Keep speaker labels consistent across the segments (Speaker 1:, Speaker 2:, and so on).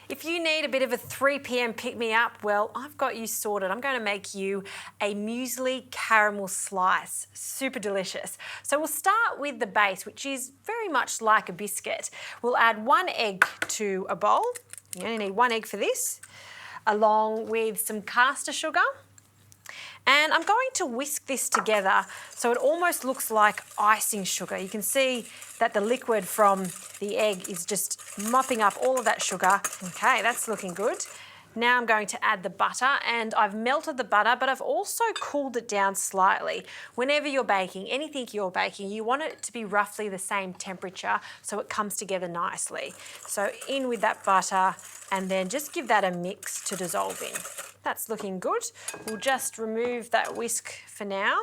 Speaker 1: If you need a bit of a 3 p.m. pick-me-up, well, I've got you sorted. I'm going to make you a muesli caramel slice. Super delicious. So we'll start with the base, which is very much like a biscuit. We'll add 1 egg to a bowl. You only need 1 egg for this, along with some caster sugar. And I'm going to whisk this together so it almost looks like icing sugar. You can see that the liquid from the egg is just mopping up all of that sugar. Okay, that's looking good. Now I'm going to add the butter, and I've melted the butter, but I've also cooled it down slightly. Whenever you're baking, anything you're baking, you want it to be roughly the same temperature so it comes together nicely. So in with that butter, and then just give that a mix to dissolve in. That's looking good. We'll just remove that whisk for now,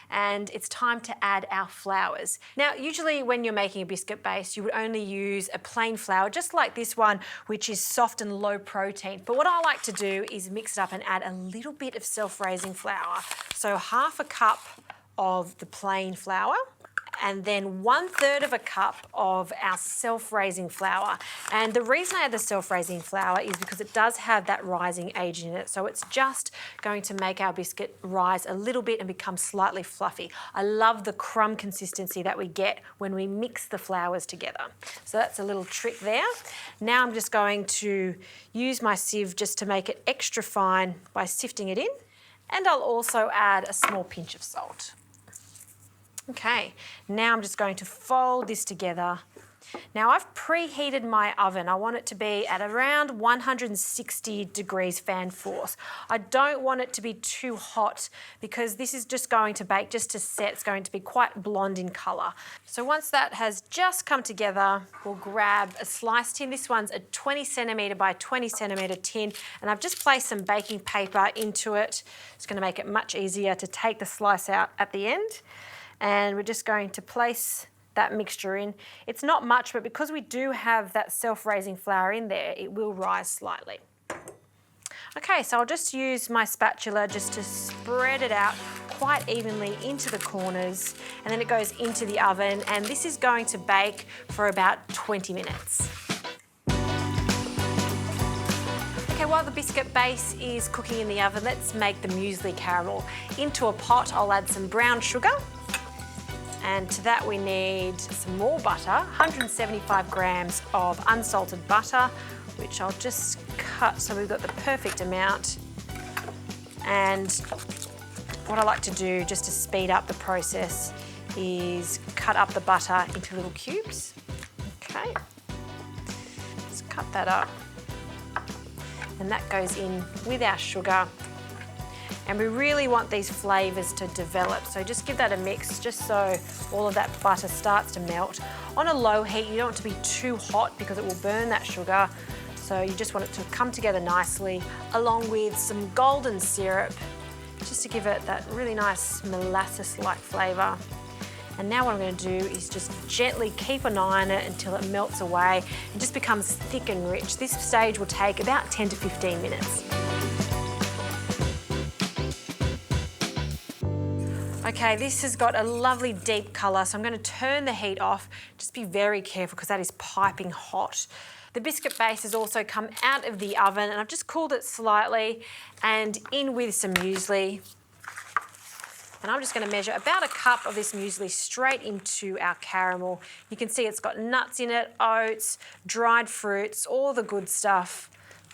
Speaker 1: and it's time to add our flours. Now, usually when you're making a biscuit base, you would only use a plain flour, just like this one, which is soft and low protein. But what I like to do is mix it up and add a little bit of self-raising flour. So 1/2 cup of the plain flour, and then 1/3 of a cup of our self-raising flour. And the reason I add the self-raising flour is because it does have that rising agent in it. So it's just going to make our biscuit rise a little bit and become slightly fluffy. I love the crumb consistency that we get when we mix the flours together. So that's a little trick there. Now I'm just going to use my sieve just to make it extra fine by sifting it in. And I'll also add a small pinch of salt. Okay, now I'm just going to fold this together. Now I've preheated my oven. I want it to be at around 160 degrees fan force. I don't want it to be too hot because this is just going to bake just to set. It's going to be quite blonde in colour. So once that has just come together, we'll grab a slice tin. This one's a 20 centimetre by 20 centimetre tin, and I've just placed some baking paper into it. It's going to make it much easier to take the slice out at the end. And we're just going to place that mixture in. It's not much, but because we do have that self-raising flour in there, it will rise slightly. Okay, so I'll just use my spatula just to spread it out quite evenly into the corners, and then it goes into the oven, and this is going to bake for about 20 minutes. Okay, while the biscuit base is cooking in the oven, let's make the muesli caramel. Into a pot, I'll add some brown sugar. And to that we need some more butter, 175 grams of unsalted butter, which I'll just cut so we've got the perfect amount. And what I like to do just to speed up the process is cut up the butter into little cubes. Okay, let's cut that up. And that goes in with our sugar. And we really want these flavours to develop, so just give that a mix just so all of that butter starts to melt. On a low heat, you don't want it to be too hot because it will burn that sugar, so you just want it to come together nicely, along with some golden syrup, just to give it that really nice molasses-like flavour. And now what I'm going to do is just gently keep an eye on it until it melts away and just becomes thick and rich. This stage will take about 10 to 15 minutes. Okay, this has got a lovely deep colour, so I'm going to turn the heat off. Just be very careful because that is piping hot. The biscuit base has also come out of the oven, and I've just cooled it slightly, and in with some muesli. And I'm just going to measure about a cup of this muesli straight into our caramel. You can see it's got nuts in it, oats, dried fruits, all the good stuff.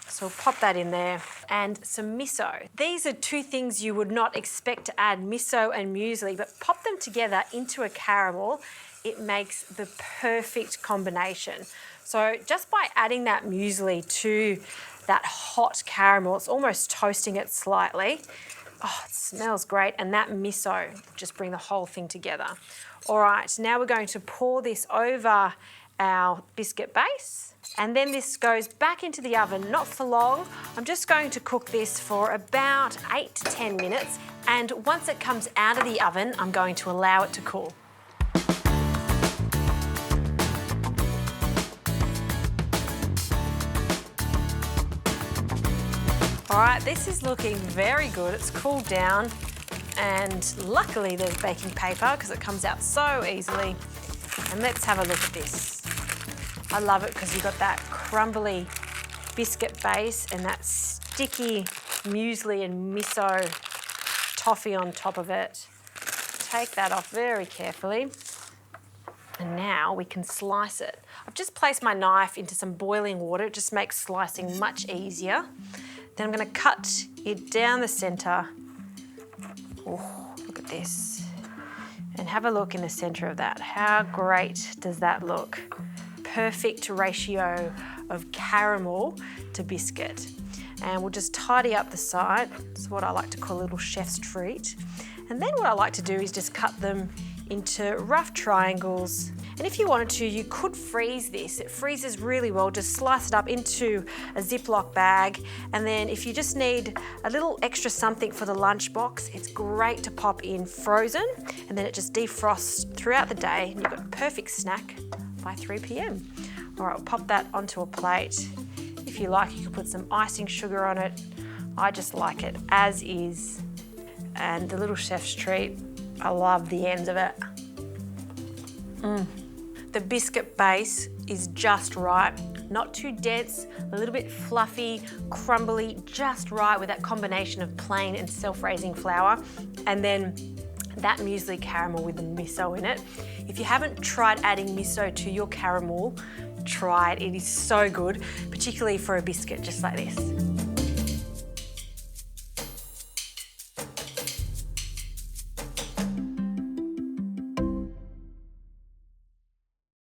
Speaker 1: So we'll pop that in there, and some miso. These are two things you would not expect to add, miso and muesli, but pop them together into a caramel, it makes the perfect combination. So just by adding that muesli to that hot caramel, it's almost toasting it slightly. Oh, it smells great, and that miso will just bring the whole thing together. All right, now we're going to pour this over our biscuit base, and then this goes back into the oven, not for long. I'm just going to cook this for about 8 to 10 minutes, and once it comes out of the oven, I'm going to allow it to cool. All right, this is looking very good. It's cooled down, and luckily there's baking paper because it comes out so easily. And let's have a look at this. I love it because you've got that crumbly biscuit base and that sticky muesli and miso toffee on top of it. Take that off very carefully. And now we can slice it. I've just placed my knife into some boiling water. It just makes slicing much easier. Then I'm going to cut it down the centre. Oh, look at this. And have a look in the centre of that. How great does that look? Perfect ratio of caramel to biscuit. And we'll just tidy up the side. It's what I like to call a little chef's treat. And then what I like to do is just cut them into rough triangles. And if you wanted to, you could freeze this. It freezes really well. Just slice it up into a Ziploc bag. And then if you just need a little extra something for the lunchbox, it's great to pop in frozen. And then it just defrosts throughout the day. And you've got a perfect snack by 3 p.m. All right, we'll pop that onto a plate. If you like, you can put some icing sugar on it. I just like it as is. And the little chef's treat, I love the ends of it. The biscuit base is just right, not too dense, a little bit fluffy, crumbly, just right with that combination of plain and self-raising flour. And then that muesli caramel with the miso in it. If you haven't tried adding miso to your caramel, try it. It is so good, particularly for a biscuit just like this.